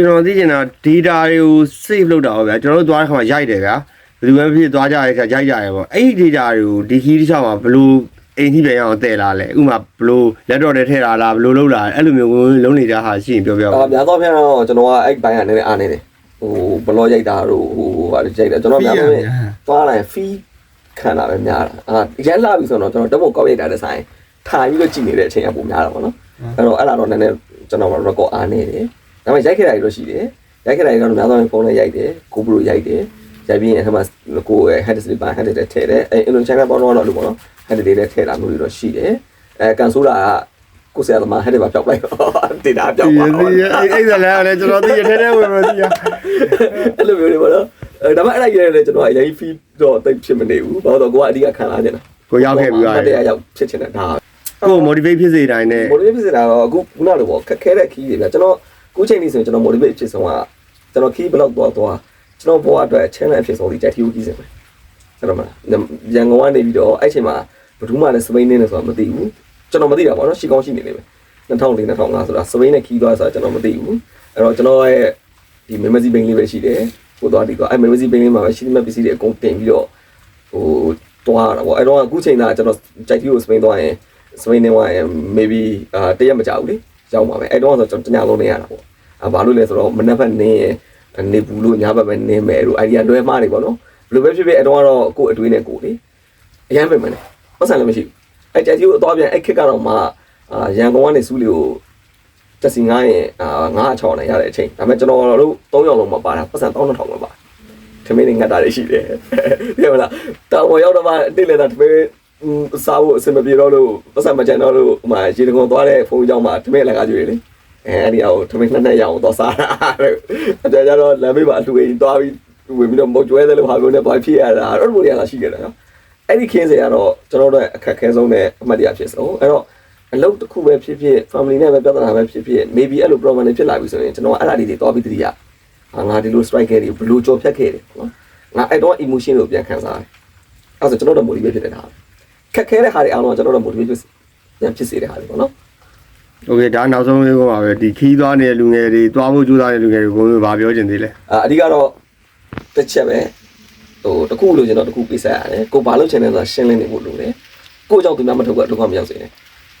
ကျွန်တော်သိချင်တာ data တွေကို save လုပ်တာပေါ့ဗျာကျွန်တော်တို့သွားတဲ့ခါမှာရိုက်တယ်ဗျာဘယ်သူမှဖြစ်သွားကြတဲ့ခါရိုက်ကြရပေါ့အဲ့ဒီ data တွေကိုဒီ key တစ်ချောင်းမှာဘယ်လိုအိမ်ထိပြန်ရအောင်တည်လာလဲဥမာဘယ်လို laptop ထဲထည့်တာလားဘယ်လိုလုပ်လာအဲ့လိုမျိုးလုံးနေကြဟာရှိရင်ပြောပြပါများသောဖြင့်တော့ကျွန်တော်ကအဲ့ဘိုင်းကနည်းနည်းအားနေတယ်ဟိုဘလော့ရိုက်တာတို့ဟိုဟာရိုက်တာကျွန်တော်များသောဖြင့်သွားလိုက် fee ခံတာပဲများတာရဲလာပြီဆိုတော့ကျွန်တော်တော့ကောက်ရိုက်တာတဲ့ဆိုင်ထိုင်ပြီးတော့ကြည့်နေတဲ့အချိန်ကပုံများတာပေါ့နော်အဲ့တော့အဲ့လာတော့နည်းနည်းကျွန်တော် record အားနေတယ်ဒါပေမဲ့ရိုက်ခဲ့တာတွေတော့ရှိတယ်ရိုက်ခဲ့တာတွေကတော့များသောဖုန်းနဲ့ရိုက်တယ်ကိုပရိုရိုက်တယ်ရိုက်ပြီးရင်အဲ့မှာကို head display ပါ head တွေထည့်တယ်အဲ့ inline channel ပေါ်တော့လို့ပေါ့နော် head တွေလည်းထည့်လာမျိုးတွေတော့ရှိတယ်ကန်ဆိုလာကကိုဆရာသမား head တွေပါပျောက်လိုက်တော့တင်တာပျောက်သွားတော့အဲ့ဒါလည်းကျွန်တော်သိရထဲဝင်မသိရအဲ့လိုမျိုးတွေပေါ့နော်ဒါပေမဲ့အဲ့ဒါကြီးလည်းကျွန်တော်အရင် fee တော့တိတ်ဖြစ်မနေဘူးဘာလို့တော့ကိုကအဓိကခံလာနေတာကိုရောက်ခဲ့ပြီးသွားတယ်တရားရောက်ဖြစ်ချင်တာဒါကို motivate ဖြစ်စေတိုင်းနဲ့ motivate ဖြစ်စေတာတော့အခုခုနလိုပေါ့ခက်ခဲတဲ့ key တွေဗျကျွန်တော်ခုချိန်นี้ဆိုရင်ကျွန်တော် motivate ဖြစ်ဆုံးကကျွန်တော် key block သွားကျွန်တော်ဘောအတွက် channel အဖြစ်ဆုံးဒီ JTU key စင်ပဲကျွန်တော်မရန်ကုန်ကနေပြီးတော့အဲ့ချိန်မှာဘယ်သူမှလည်းစပိန်နေတယ်ဆိုတာမသိဘူးကျွန်တော်မသိတာပေါ့နော်ရှိကောင်းရှိနေနေပဲ2004 2005ဆိုတာစပိန်နဲ့ key သွားဆိုတာကျွန်တော်မသိဘူးအဲ့တော့ကျွန်တော်ရဲ့ဒီ memory bank လေးပဲရှိတယ်ဟိုသွားဒီကအဲ့ memory bank လေးမှာပဲရှိသမျှပစ္စည်းတွေအကုန်တင်ပြီးတော့ဟိုတွားတာပေါ့အဲ့တော့အခုချိန်ကကျွန်တော် JTU ကိုစပိန်သွားရင်စပိန်နေဝိုင်း maybe တရက်မကြောက်ဘူးလေရောက်ပါမယ်အဲ့တော့ဆိုကျွန်တော်တညလုံးနေရတာပေါ့ဘာလို့လဲဆိုတော့မနက်ဖက်နေနေဘူးလို့ညဘက်ပဲနေမယ်လို့ idea လွဲမှားနေပေါ့နော်ဘယ်လိုပဲဖြစ်ဖြစ်အဲ့တော့ကိုယ်အတွေးနဲ့ကိုယ်လေအရင်ပဲမနေပတ်စံလည်းမရှိဘူးအဲ့ကြက်ကြီးကိုအသွားပြန်အဲ့ခက်ကတော့မှရန်ကုန်ကနေစူးလီကိုတက်စီငားရင်900နဲ့ရတဲ့အချိန်ဒါပေမဲ့ကျွန်တော်တို့3ယောက်လုံးမပါတာပတ်စံ1200ပဲပါထမင်းတွေငတ်တာတွေရှိတယ်သိမလားတောင်ပေါ်ရောက်တော့မှတိလေတာထမင်းစားဖို့အဆင်မပြေတော့လို့ပတ်စံမကြံတော့လို့ဟိုမှာရေတကုံသွားတဲ့ဖုန်းကြောင်းမှာထမင်းလည်းကားကြွေလေအဲ့ဒီအော်ထမင်းနှစ်ရအောင်တော့စားတာအဲ့ဒါကြတော့လမ်းမေးပါအလှူအိမ်သွားပြီးဝင်ပြီးတော့မကျွဲတယ်လို့ဟာမျိုးနဲ့ဘာဖြစ်ရတာအဲ့လိုမျိုးတွေကရှိခဲ့တယ်နော်အဲ့ဒီခင်းစရာတော့ကျွန်တော်တို့အခက်ခဲဆုံးနဲ့အမှတ်တရဖြစ်ဆုံးအဲ့တော့အလုပ်တစ်ခုပဲဖြစ်ဖြစ် family နဲ့ပဲပြဿနာပဲဖြစ်ဖြစ် maybe အဲ့လို problem တွေဖြစ်လာပြီဆိုရင်ကျွန်တော်အဲ့ဒါတွေသွားပြီးတတိယငါဒီလို strike ခဲ့တယ်ဘယ်လိုကြော်ဖြတ်ခဲ့တယ်နော်ငါအဲ့တော့ emotion ကိုပြန်ခံစားတယ်အဲ့ဆိုကျွန်တော်တို့ motivate ဖြစ်နေတာခက်ခဲတဲ့ဟာတွေအားလုံးကျွန်တော်တို့ motivate ပြန်ဖြစ်စေတဲ့ဟာတွေပေါ့နော်โอเคဒါနောက်ဆုံးလေးကပါပဲဒီခီးသွားနေတဲ့လူငယ်တွေသွားဖို့ကြိုးစားနေတဲ့လူငယ်တွေကိုဘာပြောချင်သေးလဲအဓိကတော့တစ်ချက်ပဲဟိုတခုလို့ကျွန်တော်တခုပြဆက်ရတယ်ကိုဘာလို့ချင်လဲဆိုတာရှင်းလင်းနေဖို့လိုတယ်ကိုကြောင့်သူများမထုတ်ကဒုက္ခမရောက်စေနဲ့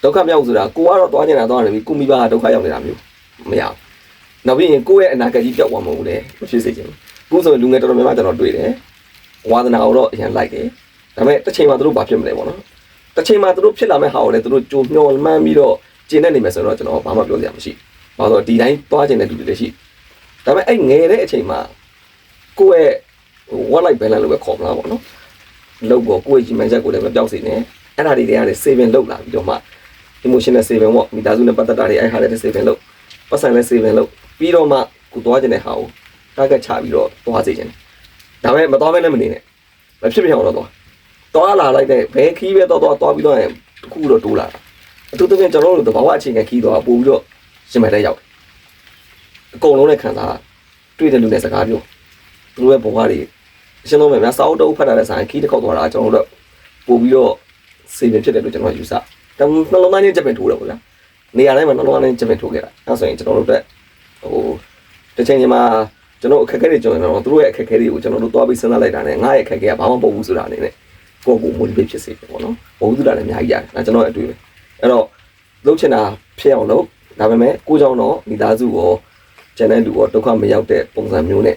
ဒုက္ခမရောက်ဆိုတာကိုကတော့သွားနေတာသွားနေပြီကိုမိဘကဒုက္ခရောက်နေတာမျိုးမရဘူးနောက်ပြီးရင်ကိုယ့်ရဲ့အနာဂတ်ကြီးပျောက်သွားမှာမဟုတ်လေမဖြစ်စေချင်ဘူးအခုဆိုလူငယ်တော်တော်များများကျွန်တော်တွေ့တယ်ဝါသနာကိုတော့အရင်လိုက်တယ်ဒါပေမဲ့တစ်ချိန်မှာသူတို့ဘာဖြစ်မလဲပေါ့နော်တစ်ချိန်မှာသူတို့ဖြစ်လာမဲ့ဟာကိုလည်းသူတို့ကြိုမျှော်မှန်းပြီးတော့ကျင်းနေမယ်ဆိုတော့ကျွန်တော်ဘာမှပြောစရာမရှိဘူးဘာလို့ဒီတိုင်းသွားကျင်တဲ့လူတွေလည်းရှိဒါပေမဲ့အဲ့ငယ်တဲ့အချိန်မှာကိုယ့်ရဲ့ work life balance လို့ပဲခေါ်မလားပေါ့နော်လုပ်ပေါ်ကိုယ့်ရဲ့ကြီးမှန်ချက်ကိုလည်းမပြောက်စေနဲ့အဲ့ဒါတွေတွေကလည်း saving လုပ်လာပြီးတော့မှ emotional saving ပေါ့မိသားစုနဲ့ပတ်သက်တာတွေအဲ့ဟာလည်း saving လုပ်ပတ်စံလည်း saving လုပ်ပြီးတော့မှကိုသွားကျင်တဲ့ဟာကို target ချပြီးတော့သွားစေချင်တယ်ဒါပေမဲ့မသွားဘဲနဲ့မနေနဲ့မဖြစ်ဖြစ်အောင်တော့သွားလာလိုက်တဲ့ဘယ်ခီးပဲသွားပြီးတော့ရင်တစ်ခုတော့တိုးလာတာအထူးသဖြင့်ကျွန်တော်တို့တဘာဝအခြေခံခီးသွားပို့ပြီးတော့ရှင်မဲ့တဲ့ရောက်အကုန်လုံးနဲ့ခံစားတွေ့တဲ့လူနဲ့စကားပြောသူတို့ရဲ့ဘဝတွေအရှင်းဆုံးပဲများစာအုပ်တုပ်ဖတ်တာတဲ့ဆိုင်ခီးတစ်ခေါက်သွားတာကျွန်တော်တို့ပို့ပြီးတော့စေပင်ဖြစ်တယ်လို့ကျွန်တော်ယူဆတယ်နှလုံးသားနဲ့ချက်ပင်ထိုးတယ်ပေါ့ဗျာနေရာတိုင်းမှာနှလုံးသားနဲ့ချက်ပင်ထိုးခဲ့တာအဲဆိုရင်ကျွန်တော်တို့အတွက်ဟိုတစ်ချိန်ချိန်မှာကျွန်တော်အခက်အခဲတွေကြုံနေတော့သူတို့ရဲ့အခက်အခဲတွေကိုကျွန်တော်တို့သွားပြီးစဉ်းစားလိုက်တာနဲ့ငါရဲ့အခက်အခဲကဘာမှမဟုတ်ဘူးဆိုတာအနေနဲ့ကိုယ့်ကို motivate ဖြစ်စေတယ်ပေါ့နော်ဘုံသူတာလည်းအများကြီးရတယ်ဒါကျွန်တော်အတွေ့ပဲအဲ့တော့လုပ်ချင်တာဖြစ်အောင်လုပ်ဒါပေမဲ့ကိုကြောင့်တော့မိသားစုရောကျန်တဲ့လူရောဒုက္ခမရောက်တဲ့ပုံစံမျိုးနဲ့